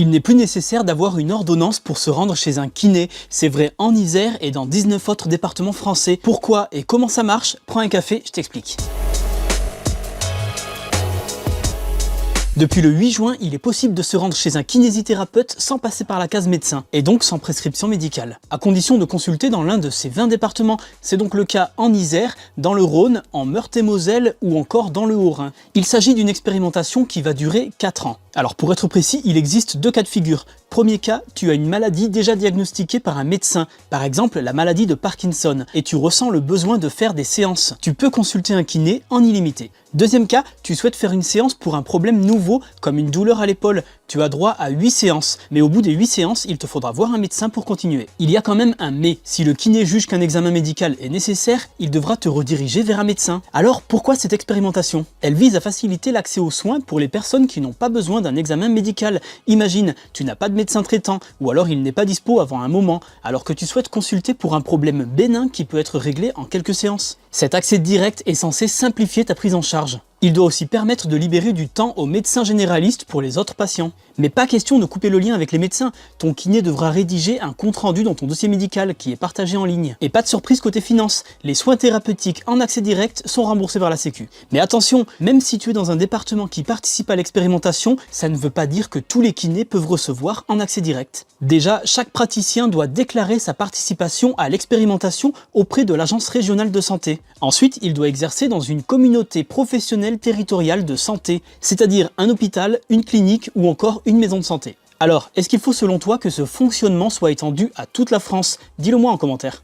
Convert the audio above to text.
Il n'est plus nécessaire d'avoir une ordonnance pour se rendre chez un kiné. C'est vrai en Isère et dans 19 autres départements français. Pourquoi et comment ça marche? Prends un café, je t'explique. Depuis le 8 juin, il est possible de se rendre chez un kinésithérapeute sans passer par la case médecin, et donc sans prescription médicale, à condition de consulter dans l'un de ces 20 départements. C'est donc le cas en Isère, dans le Rhône, en Meurthe-et-Moselle ou encore dans le Haut-Rhin. Il s'agit d'une expérimentation qui va durer 4 ans. Alors pour être précis, il existe 2 cas de figure. Premier cas, tu as une maladie déjà diagnostiquée par un médecin, par exemple la maladie de Parkinson, et tu ressens le besoin de faire des séances. Tu peux consulter un kiné en illimité. Deuxième cas, tu souhaites faire une séance pour un problème nouveau, comme une douleur à l'épaule. Tu as droit à 8 séances, mais au bout des 8 séances, il te faudra voir un médecin pour continuer. Il y a quand même un mais. Si le kiné juge qu'un examen médical est nécessaire, il devra te rediriger vers un médecin. Alors pourquoi cette expérimentation? Elle vise à faciliter l'accès aux soins pour les personnes qui n'ont pas besoin d'un examen médical. Imagine, tu n'as pas de médecin traitant, ou alors il n'est pas dispo avant un moment, alors que tu souhaites consulter pour un problème bénin qui peut être réglé en quelques séances. Cet accès direct est censé simplifier ta prise en charge. Il doit aussi permettre de libérer du temps aux médecins généralistes pour les autres patients. Mais pas question de couper le lien avec les médecins, ton kiné devra rédiger un compte-rendu dans ton dossier médical qui est partagé en ligne. Et pas de surprise côté finance, les soins thérapeutiques en accès direct sont remboursés par la Sécu. Mais attention, même si tu es dans un département qui participe à l'expérimentation, ça ne veut pas dire que tous les kinés peuvent recevoir en accès direct. Déjà, chaque praticien doit déclarer sa participation à l'expérimentation auprès de l'Agence régionale de santé. Ensuite, il doit exercer dans une communauté professionnelle territoriale de santé, c'est-à-dire un hôpital, une clinique ou encore une maison de santé. Alors, est-ce qu'il faut selon toi que ce fonctionnement soit étendu à toute la France? Dis-le moi en commentaire.